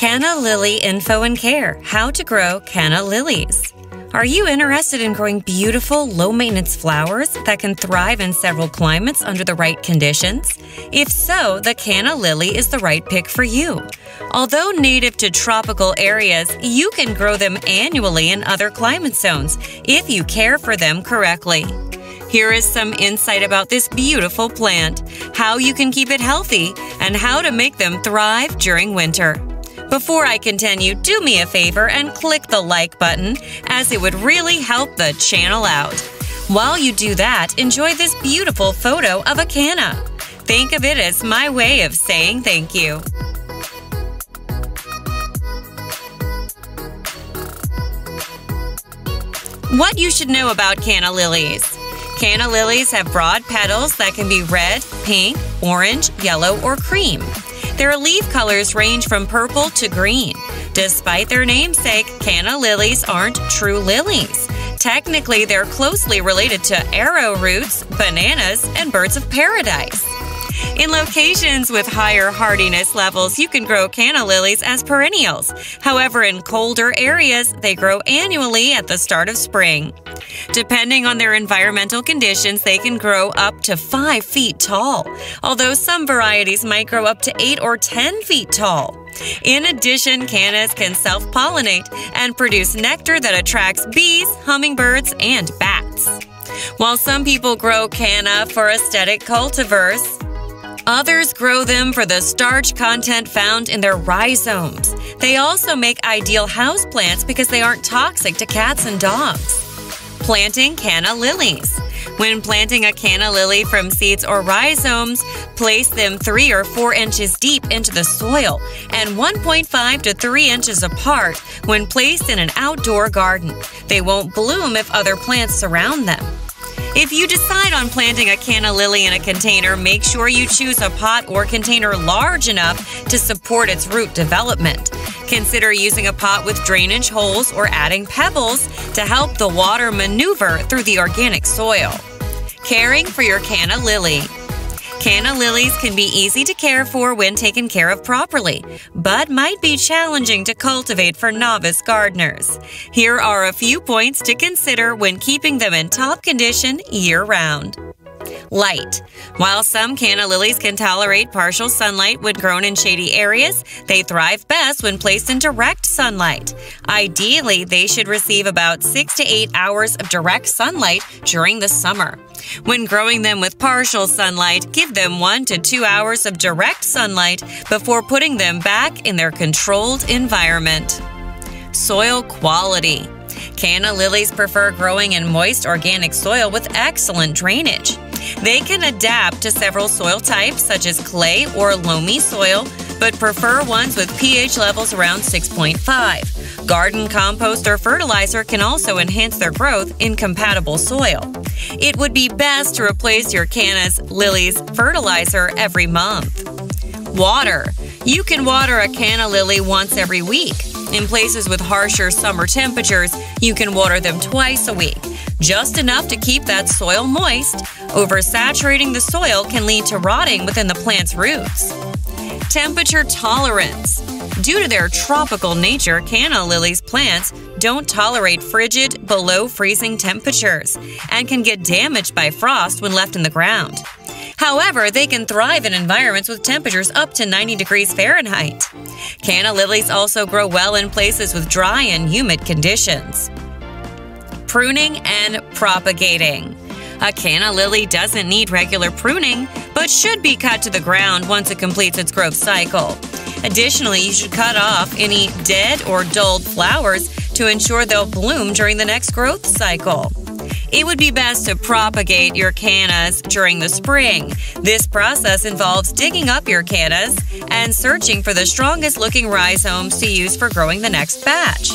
Canna Lily Info and Care: How to Grow Canna Lilies. Are you interested in growing beautiful, low-maintenance flowers that can thrive in several climates under the right conditions? If so, the Canna Lily is the right pick for you. Although native to tropical areas, you can grow them annually in other climate zones if you care for them correctly. Here is some insight about this beautiful plant, how you can keep it healthy, and how to make them thrive during winter. Before I continue, do me a favor and click the like button, as it would really help the channel out. While you do that, enjoy this beautiful photo of a canna. Think of it as my way of saying thank you. What you should know about canna lilies. Canna lilies have broad petals that can be red, pink, orange, yellow, or cream. Their leaf colors range from purple to green. Despite their namesake, canna lilies aren't true lilies. Technically, they're closely related to arrowroots, bananas, and birds of paradise. In locations with higher hardiness levels, you can grow canna lilies as perennials. However, in colder areas, they grow annually at the start of spring. Depending on their environmental conditions, they can grow up to 5 feet tall, although some varieties might grow up to 8 or 10 feet tall. In addition, cannas can self-pollinate and produce nectar that attracts bees, hummingbirds, and bats. While some people grow canna for aesthetic cultivars, others grow them for the starch content found in their rhizomes. They also make ideal houseplants because they aren't toxic to cats and dogs. Planting canna lilies. When planting a canna lily from seeds or rhizomes, place them 3 or 4 inches deep into the soil and 1.5 to 3 inches apart when placed in an outdoor garden. They won't bloom if other plants surround them. If you decide on planting a canna lily in a container, make sure you choose a pot or container large enough to support its root development. Consider using a pot with drainage holes or adding pebbles to help the water maneuver through the organic soil. Caring for your canna lily. Canna lilies can be easy to care for when taken care of properly, but might be challenging to cultivate for novice gardeners. Here are a few points to consider when keeping them in top condition year-round. Light. While some canna lilies can tolerate partial sunlight when grown in shady areas, they thrive best when placed in direct sunlight. Ideally, they should receive about 6 to 8 hours of direct sunlight during the summer. When growing them with partial sunlight, give them 1 to 2 hours of direct sunlight before putting them back in their controlled environment. Soil quality. Canna lilies prefer growing in moist organic soil with excellent drainage. They can adapt to several soil types such as clay or loamy soil, but prefer ones with pH levels around 6.5. Garden compost or fertilizer can also enhance their growth in compatible soil. It would be best to replace your canna lilies fertilizer every month. Water. You can water a canna lily once every week. In places with harsher summer temperatures, you can water them twice a week, just enough to keep that soil moist. Oversaturating the soil can lead to rotting within the plant's roots. Temperature tolerance. Due to their tropical nature, canna lilies plants don't tolerate frigid, below freezing temperatures and can get damaged by frost when left in the ground. However, they can thrive in environments with temperatures up to 90 degrees Fahrenheit. Canna lilies also grow well in places with dry and humid conditions. Pruning and propagating. A canna lily doesn't need regular pruning, but should be cut to the ground once it completes its growth cycle. Additionally, you should cut off any dead or dulled flowers to ensure they'll bloom during the next growth cycle. It would be best to propagate your cannas during the spring. This process involves digging up your cannas and searching for the strongest looking rhizomes to use for growing the next batch.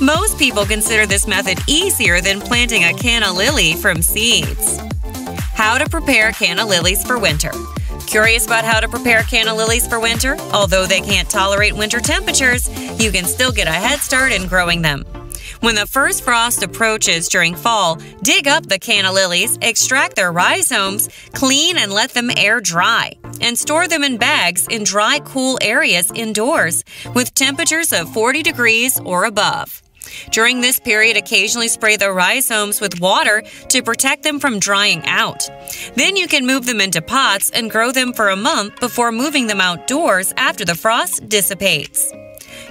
Most people consider this method easier than planting a canna lily from seeds. How to prepare canna lilies for winter. Curious about how to prepare canna lilies for winter? Although they can't tolerate winter temperatures, you can still get a head start in growing them. When the first frost approaches during fall, dig up the canna lilies, extract their rhizomes, clean and let them air dry, and store them in bags in dry, cool areas indoors with temperatures of 40 degrees or above. During this period, occasionally spray the rhizomes with water to protect them from drying out. Then you can move them into pots and grow them for a month before moving them outdoors after the frost dissipates.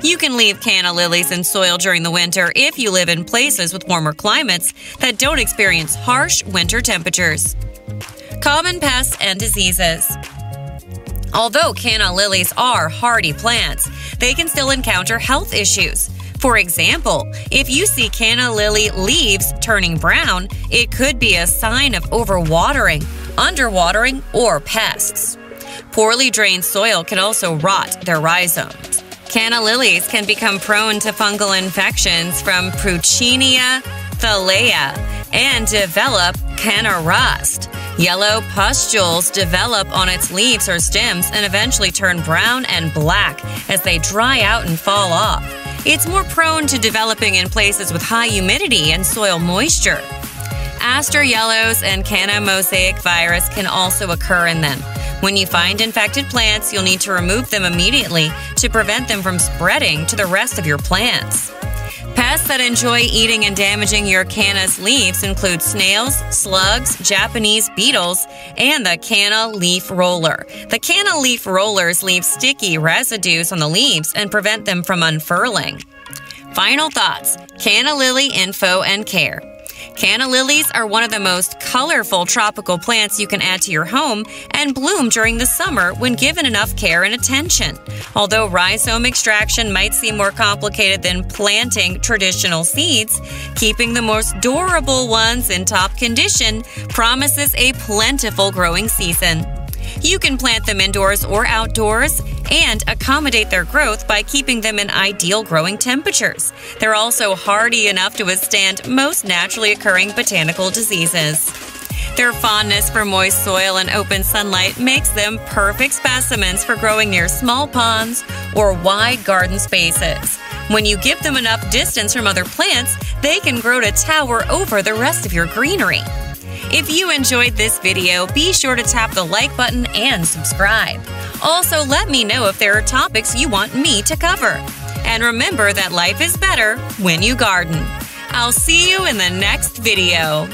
You can leave canna lilies in soil during the winter if you live in places with warmer climates that don't experience harsh winter temperatures. Common pests and diseases. Although canna lilies are hardy plants, they can still encounter health issues. For example, if you see canna lily leaves turning brown, it could be a sign of overwatering, underwatering, or pests. Poorly drained soil can also rot their rhizomes. Canna lilies can become prone to fungal infections from Pruning thalea and develop canna rust. Yellow pustules develop on its leaves or stems and eventually turn brown and black as they dry out and fall off. It's more prone to developing in places with high humidity and soil moisture. Aster yellows and canna mosaic virus can also occur in them. When you find infected plants, you'll need to remove them immediately to prevent them from spreading to the rest of your plants. Pests that enjoy eating and damaging your canna's leaves include snails, slugs, Japanese beetles, and the canna leaf roller. The canna leaf rollers leave sticky residues on the leaves and prevent them from unfurling. Final thoughts: canna lily info and care. Canna lilies are one of the most colorful tropical plants you can add to your home and bloom during the summer when given enough care and attention. Although rhizome extraction might seem more complicated than planting traditional seeds, keeping the most durable ones in top condition promises a plentiful growing season. You can plant them indoors or outdoors and accommodate their growth by keeping them in ideal growing temperatures. They're also hardy enough to withstand most naturally occurring botanical diseases. Their fondness for moist soil and open sunlight makes them perfect specimens for growing near small ponds or wide garden spaces. When you give them enough distance from other plants, they can grow to tower over the rest of your greenery. If you enjoyed this video, be sure to tap the like button and subscribe. Also, let me know if there are topics you want me to cover. And remember that life is better when you garden. I'll see you in the next video.